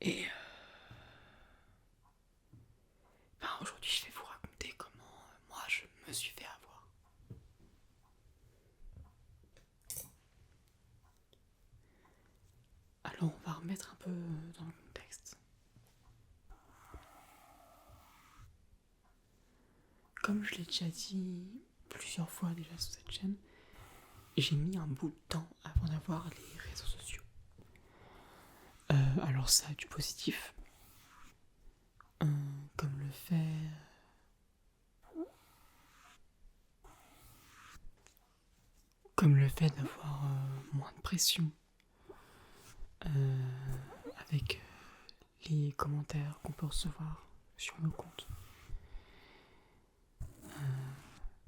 Et aujourd'hui, je vais vous raconter comment moi je me suis fait avoir. Alors, on va remettre un peu dans le contexte. Comme je l'ai déjà dit plusieurs fois déjà sur cette chaîne, j'ai mis un bout de temps avant d'avoir les réseaux sociaux. Alors ça a du positif, comme le fait d'avoir moins de pression avec les commentaires qu'on peut recevoir sur nos comptes.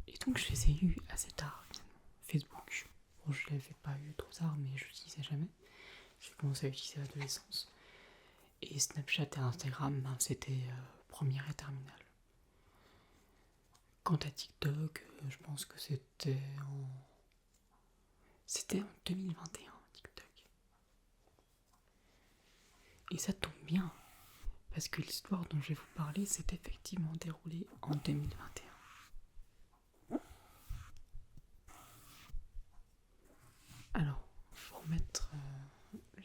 Et donc je les ai eus assez tard finalement. Facebook, bon, je l'avais pas eu trop tard, mais je l'utilisais jamais. J'ai commencé à l'utiliser à l'adolescence. Et Snapchat et Instagram, c'était première et terminale. Quant à TikTok, je pense que c'était en 2021, TikTok. Et ça tombe bien, parce que l'histoire dont je vais vous parler s'est effectivement déroulée en 2021. Alors, il faut remettre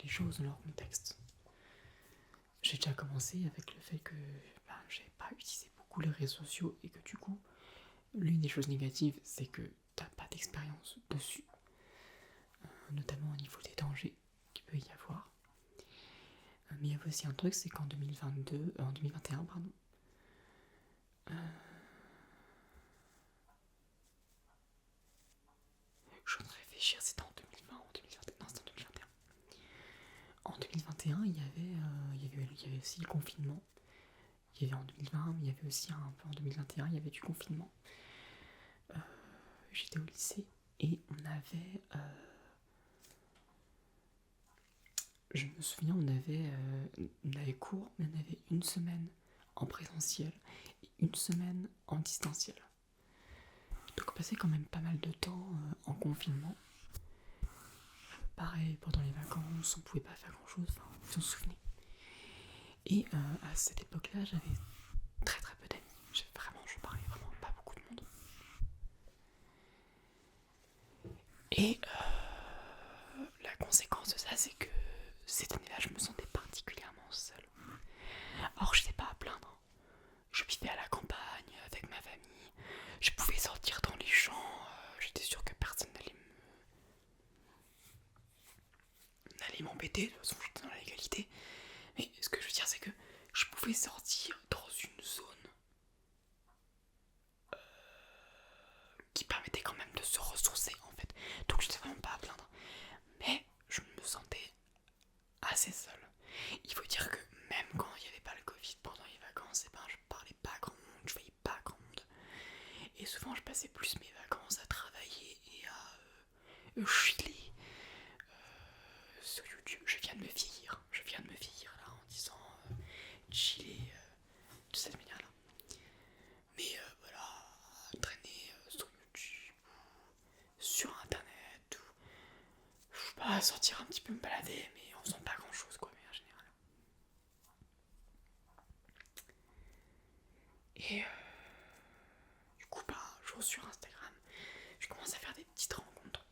les choses dans leur contexte. J'ai déjà commencé avec le fait que j'avais pas utilisé beaucoup les réseaux sociaux et que du coup, l'une des choses négatives, c'est que t'as pas d'expérience dessus, notamment au niveau des dangers qu'il peut y avoir. Mais il y avait aussi un truc, c'est qu'en 2021, pardon, je suis en train de réfléchir, c'était en 2020 ou en 2021, non c'était en 2021. En 2021, il y avait aussi le confinement. Il y avait en 2020, mais il y avait aussi un peu en 2021, il y avait du confinement. J'étais au lycée et on avait... je me souviens, on avait cours, mais on avait une semaine en présentiel et une semaine en distanciel. Donc on passait quand même pas mal de temps en confinement. Pareil, pendant les vacances, on pouvait pas faire grand chose, enfin, vous vous en souvenez. Et à cette époque-là, j'avais très très peu d'amis. Je parlais vraiment pas beaucoup de monde. Et la conséquence de ça, c'est que cette année-là, je me sentais particulièrement seule. Or, je n'étais pas à plaindre. Je vivais à la campagne avec ma famille. Je pouvais sortir dans les champs. J'étais sûr que personne n'allait m'embêter. De toute façon, j'étais dans la légalité. Mais ce que je veux dire, c'est que je pouvais sortir dans une zone qui permettait quand même de se ressourcer en fait. Donc je n'étais vraiment pas à plaindre. Mais je me sentais assez seul. Il faut dire que même quand il n'y avait pas le Covid pendant les vacances, je parlais pas à grand monde, je voyais pas à grand monde. Et souvent je passais plus mes vacances à travailler et à chiller sur YouTube. Je viens de me vieillir là en disant chiller de cette manière là. Mais voilà, traîner sur YouTube ou sur internet ou je sais pas, sortir un petit peu me balader mais en faisant pas grand chose quoi, mais en général. Et du coup, un jour sur Instagram, je commence à faire des petites rencontres.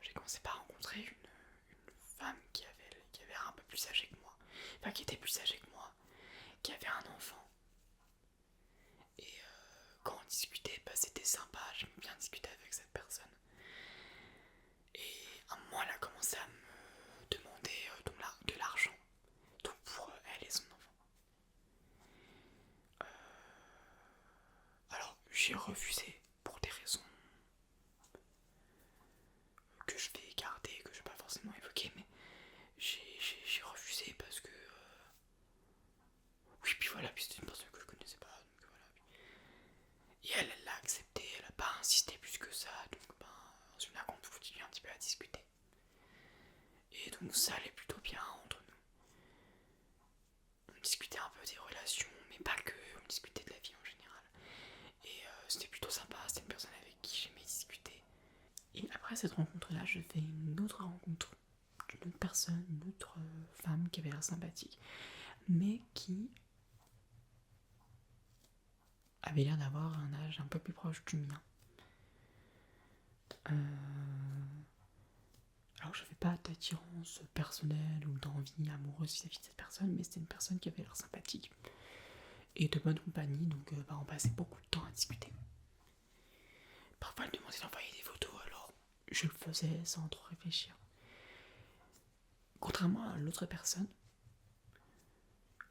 J'ai commencé par rencontrer une femme qui avait un peu plus âgée que moi, enfin qui était plus âgée que moi, qui avait un enfant. Et quand on discutait, c'était sympa, j'aimais bien discuter avec cette personne. Et à un moment, elle a commencé à me demander de l'argent, tout pour elle et son enfant. Alors j'ai refusé pour des raisons que je vais garder, que je vais pas forcément évoquer, mais j'ai refusé parce que oui, puis voilà, puis c'était une personne que je connaissais pas, donc voilà. Et elle l'a accepté, elle a pas insisté plus que ça, donc on se met compte, vous continuez un petit peu à discuter. Et donc ça allait plutôt bien entre nous. On discutait un peu des relations, mais pas que, on discutait de la vie en général. Et c'était plutôt sympa, c'était une personne avec qui j'aimais discuter. Et après cette rencontre-là, je fais une autre rencontre d'une autre personne, une autre femme qui avait l'air sympathique, mais qui avait l'air d'avoir un âge un peu plus proche du mien. Alors je n'avais pas d'attirance personnelle ou d'envie amoureuse vis-à-vis de cette personne, mais c'était une personne qui avait l'air sympathique et de bonne compagnie, donc on passait beaucoup de temps à discuter. Parfois elle me demandait d'envoyer des photos, alors je le faisais sans trop réfléchir. Contrairement à l'autre personne,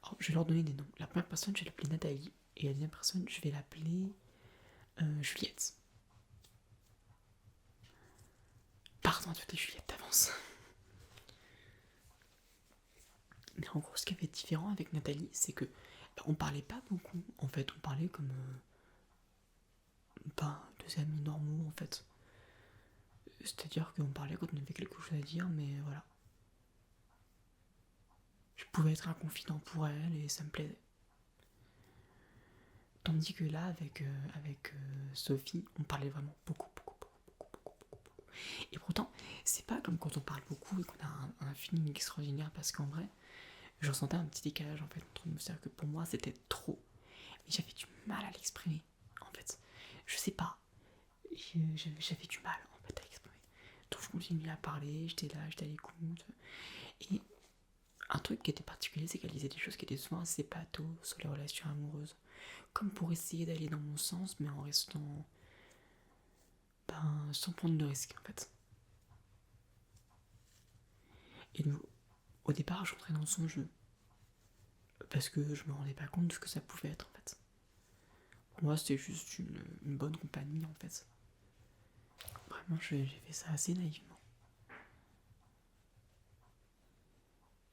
alors je vais leur donner des noms. La première personne, je vais l'appeler Nathalie, et la deuxième personne, je vais l'appeler Juliette. Pardon à toutes les Juliettes d'avance. Mais en gros, ce qui avait été différent avec Nathalie, c'est que on parlait pas beaucoup. En fait, on parlait comme deux amis normaux, en fait. C'est-à-dire qu'on parlait quand on avait quelque chose à dire, mais voilà. Je pouvais être un confident pour elle et ça me plaisait. Tandis que là, avec Sophie, on parlait vraiment beaucoup. Et pourtant, c'est pas comme quand on parle beaucoup et qu'on a un feeling extraordinaire, parce qu'en vrai, je ressentais un petit décalage en fait entre nous. C'est-à-dire que pour moi, c'était trop. Mais j'avais du mal à l'exprimer, en fait. Je sais pas. J'avais du mal, en fait, à l'exprimer. Donc je continuais à parler, j'étais là, j'étais à l'écoute. Et un truc qui était particulier, c'est qu'elle disait des choses qui étaient souvent assez bateaux sur les relations amoureuses. Comme pour essayer d'aller dans mon sens, mais en restant... sans prendre de risque, en fait. Et donc, au départ, je rentrais dans son jeu. Parce que je me rendais pas compte de ce que ça pouvait être, en fait. Pour moi, c'était juste une bonne compagnie, en fait. Vraiment, j'ai fait ça assez naïvement.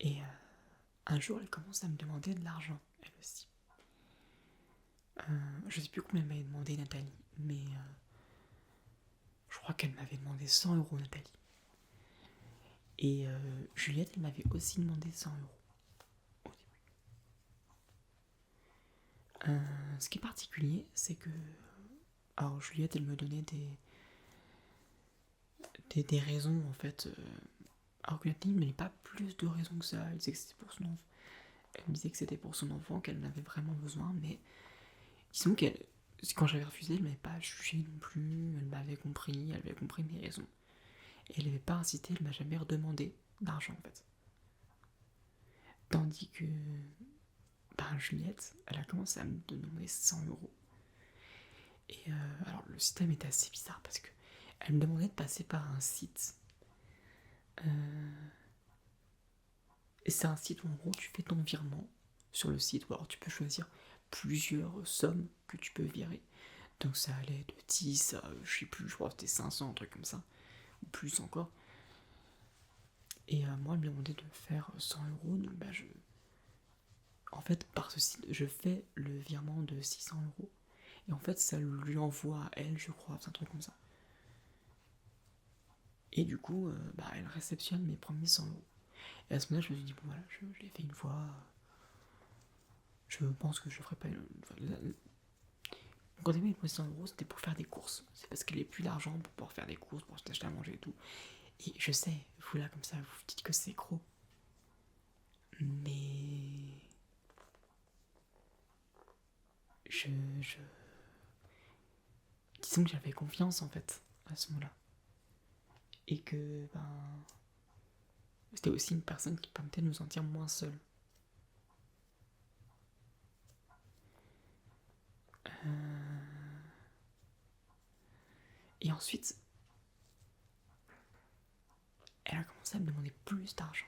Et un jour, elle commence à me demander de l'argent, elle aussi. Je sais plus combien elle m'avait demandé, Nathalie, mais je crois qu'elle m'avait demandé 100 euros, Nathalie. Et Juliette, elle m'avait aussi demandé 100 euros au début. Ce qui est particulier, c'est que... Alors, Juliette, elle me donnait des raisons, en fait. Alors que Nathalie ne me donnait pas plus de raisons que ça. Elle disait que c'était pour son enfant. Elle me disait que c'était pour son enfant, qu'elle en avait vraiment besoin, mais disons qu'elle... Quand j'avais refusé, elle m'avait pas jugé non plus, elle m'avait compris, elle avait compris mes raisons. Et elle n'avait pas incité, elle m'a jamais redemandé d'argent en fait. Tandis que Juliette, elle a commencé à me demander 100 euros. Et alors le système était assez bizarre parce que elle me demandait de passer par un site. Et c'est un site où en gros tu fais ton virement sur le site, ou alors tu peux choisir plusieurs sommes que tu peux virer. Donc ça allait de 10 à, je sais plus, je crois que c'était 500, un truc comme ça, ou plus encore. Et moi, elle me demandait de faire 100 euros, donc en fait, par ce site, je fais le virement de 600 euros. Et en fait, ça lui envoie à elle, je crois, c'est un truc comme ça. Et du coup, elle réceptionne mes premiers 100 euros. Et à ce moment-là, je me suis dit, bon voilà, je l'ai fait une fois. Je pense que je le ferai pas une fois. Quand elle m'a mis 100 euros, c'était pour faire des courses. C'est parce qu'elle n'avait plus d'argent pour pouvoir faire des courses, pour s'acheter à manger et tout. Et je sais, vous là comme ça, vous dites que c'est gros. Mais... Disons que j'avais confiance en fait, à ce moment-là. Et que, c'était aussi une personne qui permettait de nous sentir moins seuls. Et ensuite, elle a commencé à me demander plus d'argent.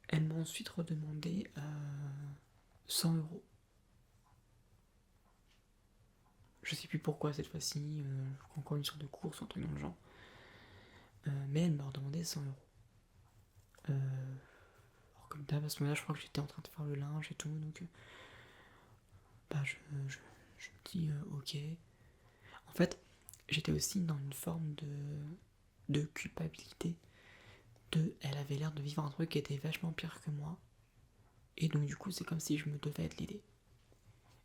Elle m'a ensuite redemandé 100 euros. Je sais plus pourquoi cette fois-ci, encore une sorte de course ou un truc dans le genre. Mais elle m'a redemandé 100 euros. Alors comme d'hab, à ce moment-là, je crois que j'étais en train de faire le linge et tout, donc je me dis ok. En fait, j'étais aussi dans une forme de culpabilité. Elle avait l'air de vivre un truc qui était vachement pire que moi. Et donc du coup, c'est comme si je me devais de l'aider.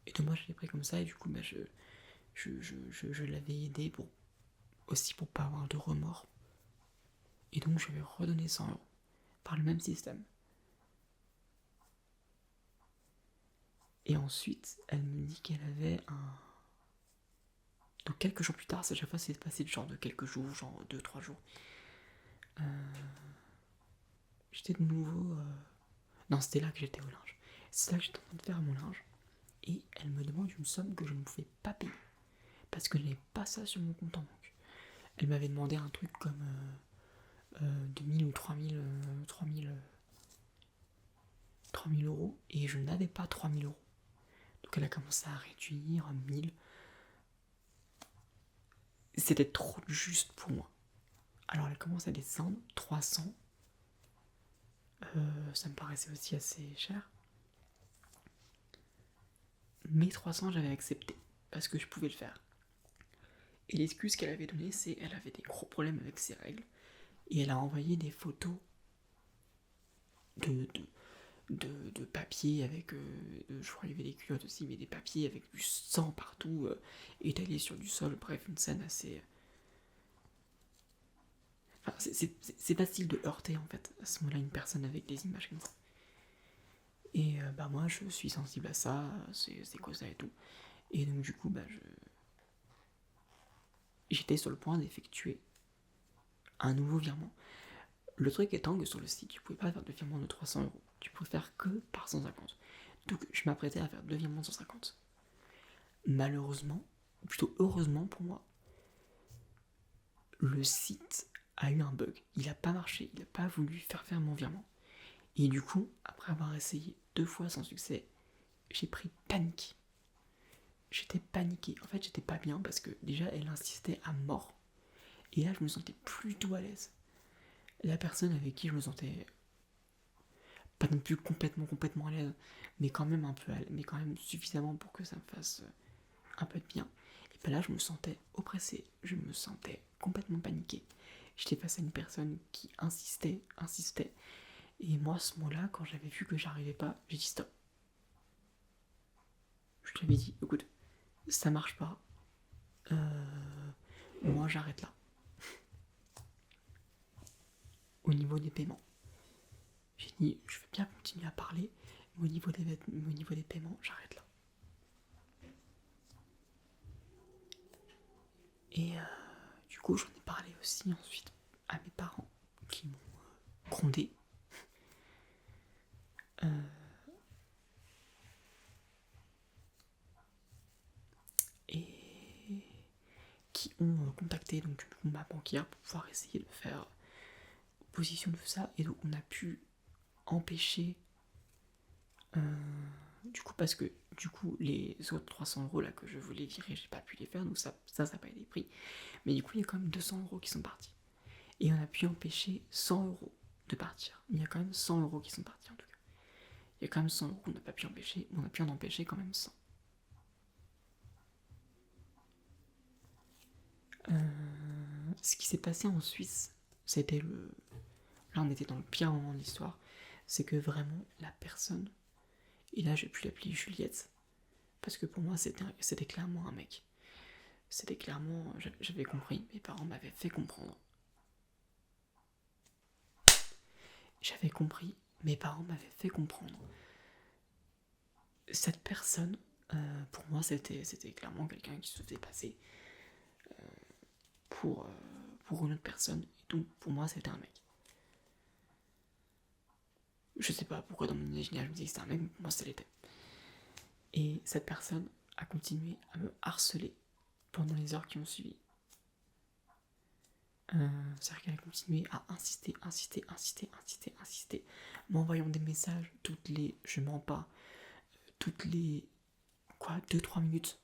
Et donc moi je l'ai pris comme ça, et du coup bah, je l'avais aidé aussi pour pas avoir de remords. Et donc je lui ai redonné 100 € par le même système. Et ensuite, elle me dit qu'elle avait un... Donc quelques jours plus tard, à chaque fois c'est passé de genre de quelques jours, genre 2-3 jours. J'étais de nouveau... Non, c'était là que j'étais au linge. C'est là que j'étais en train de faire mon linge. Et elle me demande une somme que je ne pouvais pas payer. Parce que je n'avais pas ça sur mon compte en banque. Elle m'avait demandé un truc comme 2000 ou 3000 euros. Et je n'avais pas 3000 euros. Donc elle a commencé à réduire à 1000. C'était trop juste pour moi. Alors elle commence à descendre, 300. Ça me paraissait aussi assez cher. Mais 300 j'avais accepté. Parce que je pouvais le faire. Et l'excuse qu'elle avait donnée, c'est qu'elle avait des gros problèmes avec ses règles. Et elle a envoyé des photos de papier avec, je crois qu'il y avait des culottes aussi, mais des papiers avec du sang partout, étalés sur du sol. Bref, une scène assez... Enfin, c'est facile de heurter en fait, à ce moment-là, une personne avec des images comme ça. Et bah moi, je suis sensible à ça, c'est quoi ça et tout. Et donc du coup, bah j'étais sur le point d'effectuer un nouveau virement. Le truc étant que sur le site, tu pouvais pas faire de virement de 300 €. Tu pouvais faire que par 150. Donc je m'apprêtais à faire 2 virements de 150. Malheureusement, ou plutôt heureusement pour moi, le site a eu un bug. Il a pas marché, il a pas voulu faire mon virement. Et du coup, après avoir essayé 2 fois sans succès, j'ai pris panique. J'étais paniqué. En fait, j'étais pas bien parce que déjà, elle insistait à mort. Et là, je me sentais plutôt à l'aise. La personne avec qui je me sentais pas non plus complètement à l'aise, mais quand même un peu à l'aise, mais quand même suffisamment pour que ça me fasse un peu de bien. Et ben là, je me sentais oppressé, je me sentais complètement paniqué. J'étais face à une personne qui insistait. Et moi, à ce moment-là, quand j'avais vu que j'arrivais pas, j'ai dit stop. Je lui avais dit, écoute, ça marche pas. Moi, j'arrête là. Au niveau des paiements, j'ai dit, je veux bien continuer à parler, mais au niveau des paiements, j'arrête là. Et du coup, j'en ai parlé aussi ensuite à mes parents qui m'ont grondé. Et qui ont contacté donc ma banquière pour pouvoir essayer de faire opposition de ça. Et donc on a pu empêcher du coup, parce que du coup les autres 300 € là que je voulais virer, j'ai pas pu les faire, donc ça n'a pas été pris. Mais du coup il y a quand même 200 € qui sont partis. Et on a pu empêcher 100 € de partir. Il y a quand même 100 € qui sont partis en tout cas. Il y a quand même 100 € qu'on n'a pas pu empêcher, mais on a pu en empêcher quand même 100. Ce qui s'est passé en Suisse, c'était le... Là on était dans le pire moment de l'histoire, c'est que vraiment la personne, et là j'ai pu l'appeler Juliette, parce que pour moi c'était clairement un mec. C'était clairement... J'avais compris, mes parents m'avaient fait comprendre. J'avais compris, mes parents m'avaient fait comprendre. Cette personne, pour moi c'était clairement quelqu'un qui se faisait passer pour une autre personne, et donc pour moi c'était un mec. Je sais pas pourquoi dans mon imaginaire je me disais que c'était un mec, mais pour moi ça l'était. Et cette personne a continué à me harceler pendant les heures qui ont suivi. C'est-à-dire qu'elle a continué à insister, m'envoyant des messages toutes les, je mens pas, toutes les, 2-3 minutes,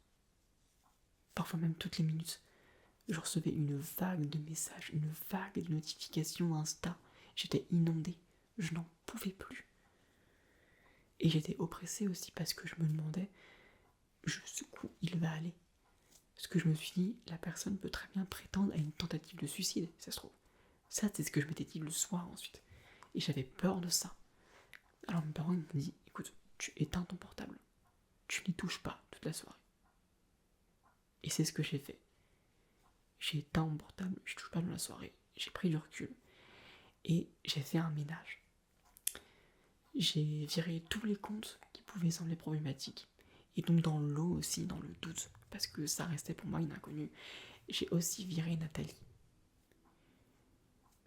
parfois même toutes les minutes. Je recevais une vague de messages, une vague de notifications Insta. J'étais inondée, je n'en pouvais plus. Et j'étais oppressée aussi parce que je me demandais jusqu'où il va aller. Parce que je me suis dit, la personne peut très bien prétendre à une tentative de suicide, ça se trouve. Ça, c'est ce que je m'étais dit le soir ensuite. Et j'avais peur de ça. Alors mes parents ils m'ont dit, écoute, tu éteins ton portable. tu n'y touches pas toute la soirée. Et c'est ce que j'ai fait. J'ai éteint mon portable, je touche pas dans la soirée, j'ai pris du recul et j'ai fait un ménage. J'ai viré tous les comptes qui pouvaient sembler problématiques. Et donc dans le lot aussi, dans le doute, parce que ça restait pour moi une inconnue, j'ai aussi viré Nathalie.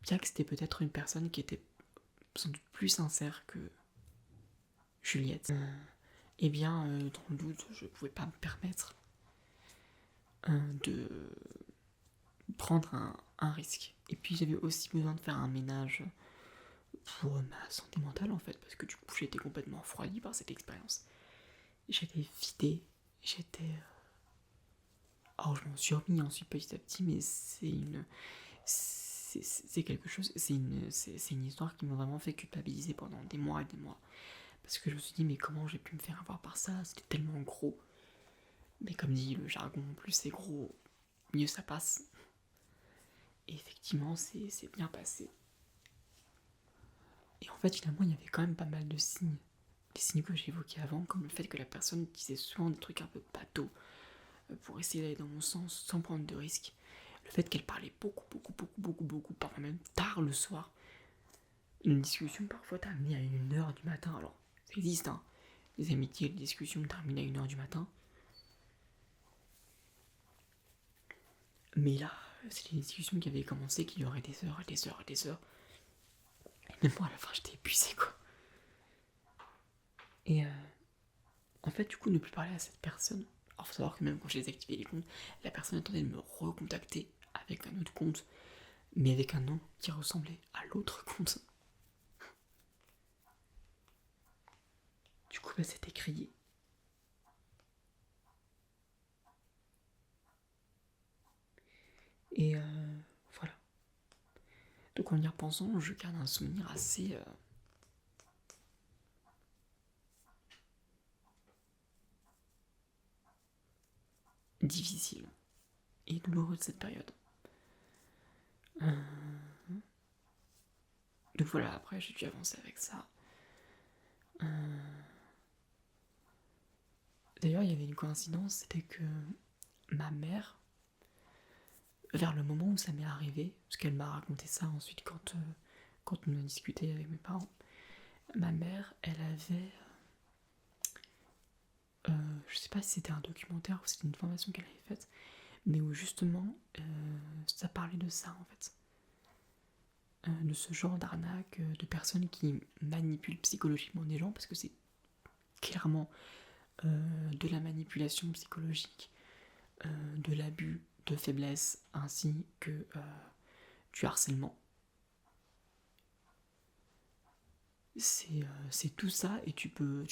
Bien que c'était peut-être une personne qui était sans doute plus sincère que Juliette. Eh bien, dans le doute, je pouvais pas me permettre de prendre un risque. Et puis j'avais aussi besoin de faire un ménage pour ma santé mentale en fait, parce que du coup j'étais complètement refroidi par cette expérience. J'étais vidé, j'étais... Alors je m'en suis remis ensuite petit à petit, mais c'est quelque chose, c'est une histoire qui m'a vraiment fait culpabiliser pendant des mois et des mois. Parce que je me suis dit, mais comment j'ai pu me faire avoir par ça? C'était tellement gros. Mais comme dit le jargon, plus c'est gros, mieux ça passe. Et effectivement, c'est bien passé. Et en fait, finalement, il y avait quand même pas mal de signes. Les signes que j'évoquais avant, comme le fait que la personne disait souvent des trucs un peu bateaux pour essayer d'aller dans mon sens sans prendre de risques. Le fait qu'elle parlait beaucoup, parfois même tard le soir. Une discussion parfois terminée à 1h du matin. Alors, ça existe, hein. Les amitiés, les discussions terminent à 1h du matin. Mais là, c'est des discussions qui avaient commencé, qui duraient des heures et des heures et des heures. Et même moi, à la fin, j'étais épuisé, quoi. Et en fait, du coup, ne plus parler à cette personne. Alors, faut savoir que même quand j'ai désactivé les comptes, la personne attendait de me recontacter avec un autre compte, mais avec un nom qui ressemblait à l'autre compte. Du coup, bah, c'était crié. Et voilà. Donc en y repensant, je garde un souvenir assez difficile et douloureux de cette période. Donc voilà, après j'ai dû avancer avec ça. D'ailleurs, il y avait une coïncidence, c'était que ma mère, vers le moment où ça m'est arrivé, parce qu'elle m'a raconté ça ensuite quand on a discuté avec mes parents, ma mère, elle avait... je sais pas si c'était un documentaire ou c'était une formation qu'elle avait faite, mais où justement ça parlait de ça en fait. De ce genre d'arnaque, de personnes qui manipulent psychologiquement des gens, parce que c'est clairement de la manipulation psychologique, de l'abus de faiblesse, ainsi que du harcèlement. C'est tout ça, et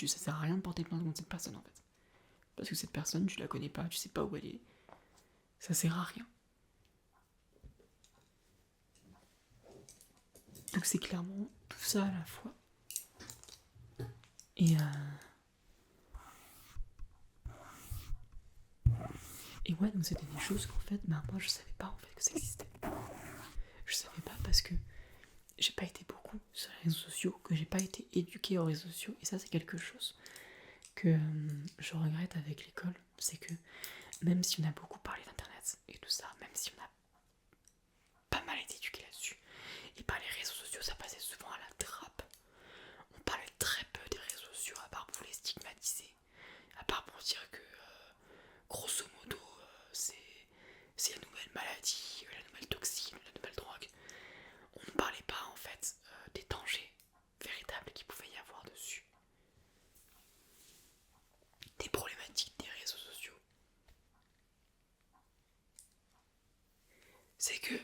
ça sert à rien de porter plainte contre cette personne en fait. Parce que cette personne, tu la connais pas, tu sais pas où elle est, ça sert à rien. Donc c'est clairement tout ça à la fois. Et ouais, donc c'était des choses qu'en fait, moi je savais pas en fait que ça existait. Je savais pas parce que j'ai pas été beaucoup sur les réseaux sociaux, que j'ai pas été éduquée aux réseaux sociaux, et ça c'est quelque chose que je regrette avec l'école, c'est que même si on a beaucoup parlé d'internet et tout ça, même si on a pas mal été éduqué là-dessus, et par les réseaux sociaux ça passait souvent à la trappe. On parlait très peu des réseaux sociaux, à part pour les stigmatiser, à part pour dire que grosso modo c'est la nouvelle maladie, la nouvelle toxine, la nouvelle drogue. On ne parlait pas en fait des dangers véritables qu'il pouvait y avoir dessus, des problématiques des réseaux sociaux. C'est que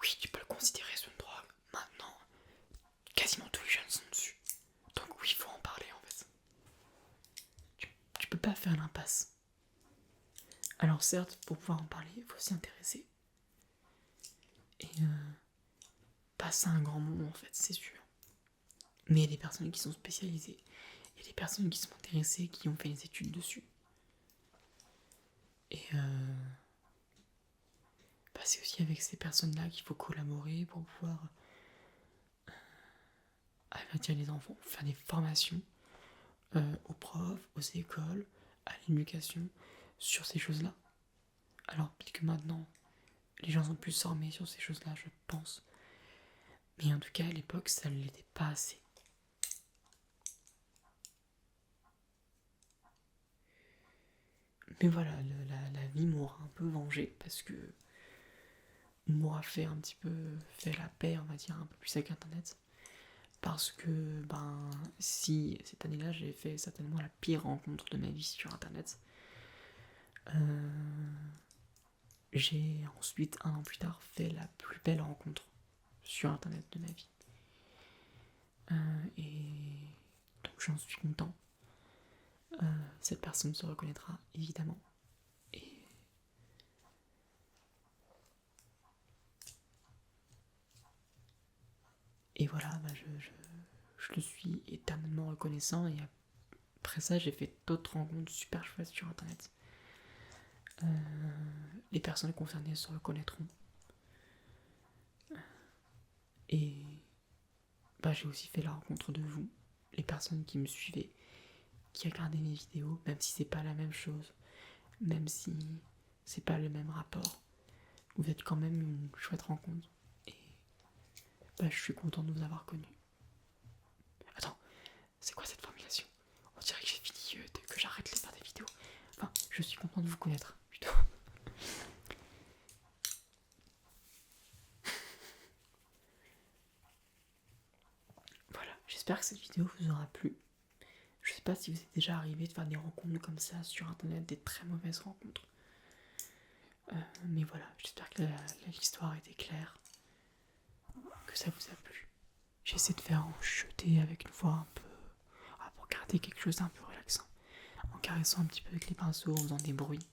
oui, tu peux le considérer sous une drogue. Maintenant, quasiment tous les jeunes sont dessus. Donc oui, il faut en parler en fait. Tu peux pas faire l'impasse. Alors certes, pour pouvoir en parler, il faut s'y intéresser. Et passer un grand moment en fait, c'est sûr. Mais il y a des personnes qui sont spécialisées. Il y a des personnes qui sont intéressées, qui ont fait des études dessus. Et c'est aussi avec ces personnes-là qu'il faut collaborer pour pouvoir avertir les enfants, faire des formations aux profs, aux écoles, à l'éducation sur ces choses-là. Alors peut-être que maintenant, les gens sont plus formés sur ces choses-là, je pense. Mais en tout cas, à l'époque, ça ne l'était pas assez. Mais voilà, la vie m'aura un peu vengé parce que m'aura fait un petit peu fait la paix, on va dire, un peu plus avec Internet. Parce que, si cette année-là, j'ai fait certainement la pire rencontre de ma vie sur Internet, j'ai ensuite, un an plus tard, fait la plus belle rencontre sur Internet de ma vie. Et donc j'en suis content. Cette personne se reconnaîtra, évidemment. Et voilà, je le suis éternellement reconnaissant. Et après ça, j'ai fait d'autres rencontres super chouettes sur Internet. Les personnes concernées se reconnaîtront. Et j'ai aussi fait la rencontre de vous, les personnes qui me suivaient, qui regardaient mes vidéos, même si c'est pas la même chose, même si c'est pas le même rapport. Vous êtes quand même une chouette rencontre. Et je suis content de vous avoir connu. Attends, c'est quoi cette formulation? On dirait que j'ai fini, que j'arrête de faire des vidéos. Enfin, je suis content de vous connaître, plutôt. Voilà, j'espère que cette vidéo vous aura plu. Je sais pas si vous êtes déjà arrivé de faire des rencontres comme ça sur internet, des très mauvaises rencontres. Mais voilà, j'espère que l'histoire était claire, que ça vous a plu. J'essaie de faire en chuchoter avec une voix un peu... pour garder quelque chose d'un peu relaxant. En caressant un petit peu avec les pinceaux, en faisant des bruits.